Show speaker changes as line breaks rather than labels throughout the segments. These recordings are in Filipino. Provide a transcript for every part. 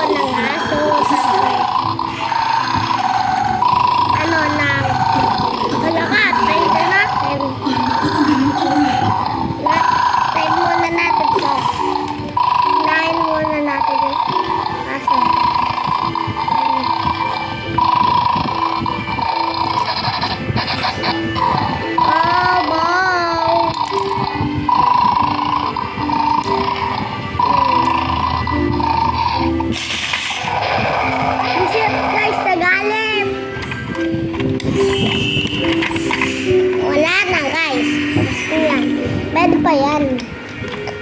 ng aso, ano ng kalakat, tayo na natin. Tayo muna natin to. Unahin muna natin yung aso. Oh, wow! Shit, guys, nagalit! Wala na, guys. Tapos ko yan. Pwede pa yan.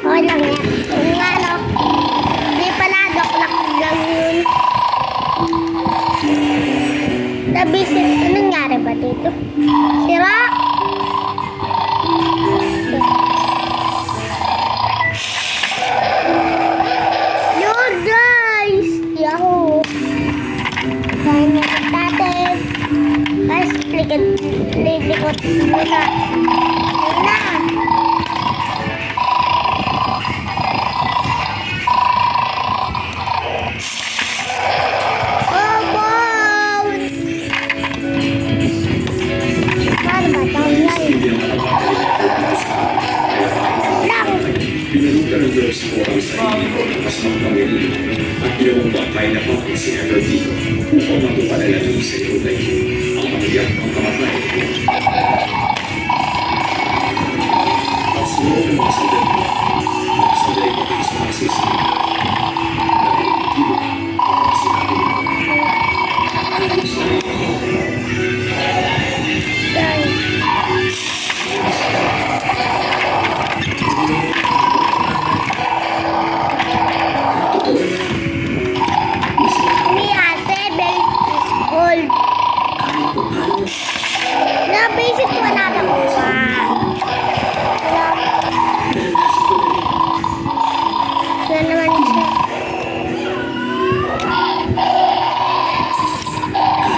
Okay lang yan. Kung ano, hindi pala, doklak lang yun. Nabisit, anong nangyari ba dito? Sira? Yun, guys! Yahoo! Kaya natin natin. Guys, likot muna. Ayun na. Oh, wow! Paano ba ito? Lang!
Pinalutan ng Diyos ko ang sarili ko ng mas magpamilya at ginawang batay na bakit si Evertino upang matupanalangin sa iyo na iyo ang maniyak ang kamatay ko. At sunod ng mga sandali mo, magsanday ko kayo sa masisi. Dahil ikibo ang sinabi mo. Ayon sa iyo.
Mia, 7 is old. Na-basic ko na nakuha. Wala naman siya.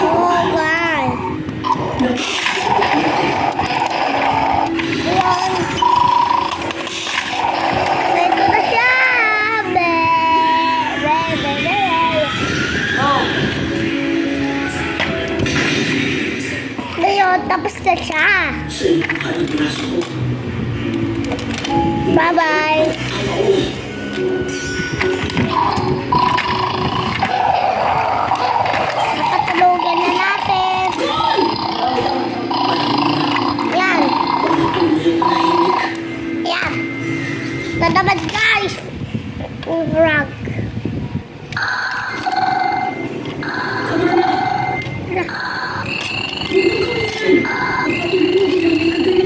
Oh, God. Ayan. Ito na siya. Be. Ngayon, tapos na siya. Bye-bye. Nakatulugan na natin. Yan. Yan. Ito naman, guys. Rug.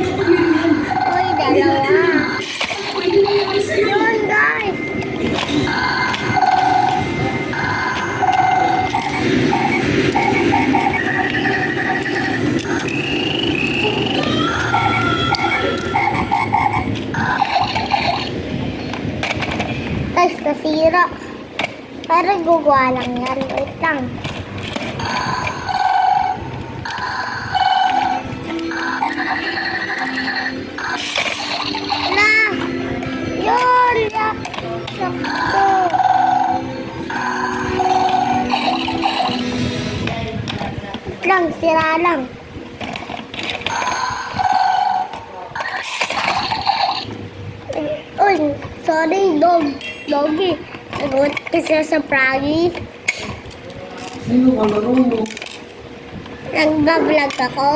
Uy, dalawa. Yun, guys. Guys, nasira. Pero gugawa lang yan. Wait lang. Na! Yun! Sakto! Lang, sira lang. Uy, sorry, doggy. Nagot kasi sa Pragi.
Sino ka laro mo?
Nag-vlog ako.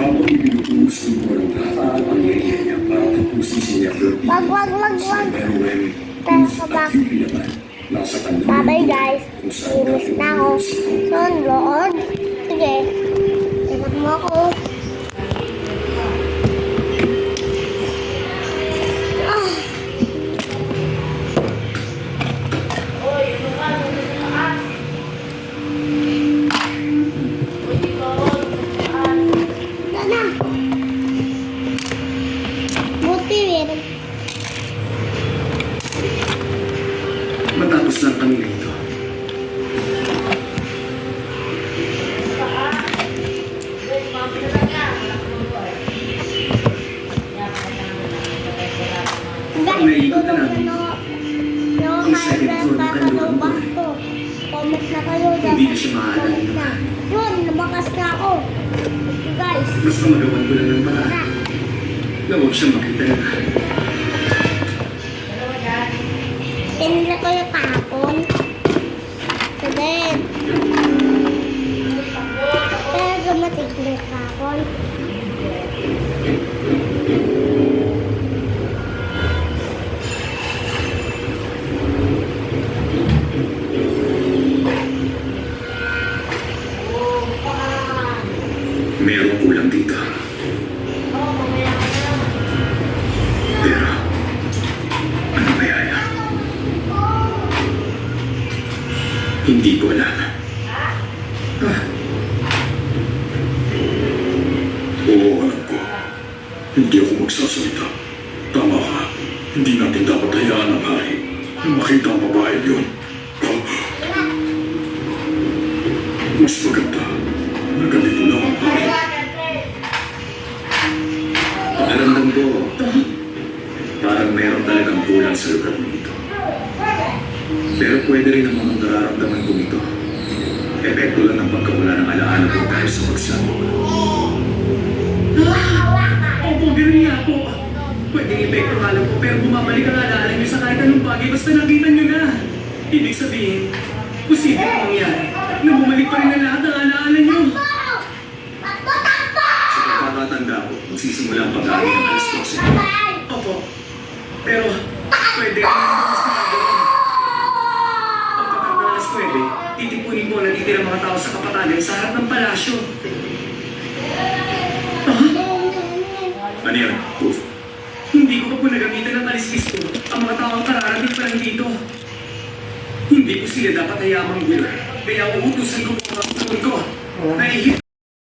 Habang ibinutusin mo ng lahat ng kapangyarihan niya para tapusin si Evertino.
Wag.
Pero when
Teka
Cruz
ba?
at Yubi naman, nasa kanya
Bye-bye, guys.
kung saan
Inis na ako. Sunod. Sige. Ikot mo ako. Ah. Ito na. Buti, meron.
Matapos lang kami ito. Pag naikot na namin, ang second floor na kayo
Kakalaw ba
doon.
to? Comment na kayo.
Hindi na siya maaalala
Comment na. Yun, lumakas na ako. Okay guys.
Basta magawan ko lang ng paraan
Na.
na huwag siya makita na.
Tinila ko yung kahapon. So then, pero dumating na yung kahapon.
Merong kulang dito. Pero, ano kaya yan? Hindi ko alam. Ah. Oo, alam ko. Hindi ako magsasalita. Tama ka. Hindi natin dapat hayaan ang hari na makita ang babae yun. Mas maganda na ganito lang ang hari. Pakiramdam ko, parang meron talagang kulang sa lugar nito. Pero pwede rin naman ang nararamdaman ko nito. Epekto lang ng pagkawala ng alaala ko dahil sa pagsabog. Opo, ganun nga po. Pwedeng epekto ng alam ko, pero bumabalik ang alaala niyo sa kahit anong bagay basta nakita niyo na. Ibig sabihin, posible ang mangyari na bumalik pa rin ang lahat ng alaala niyo. Sa pagkakatanda ko, magsisimula ang pag-aaral ng alas 12. Opo. Pero, pwede rin ang bukas na gagawin. Pagkatapos ng alas 9, titipunin mo ang natitirang mga tao sa kapatagan sa harap ng palasyo. Ano yan? Proof? Hindi ko pa po nagamitan ng kaliskis ko ang mga taong kararating pa lang dito. Hindi ko sila dapat hayamang gulo. Kaya uutusan ko mga kapatid ko. Nahihit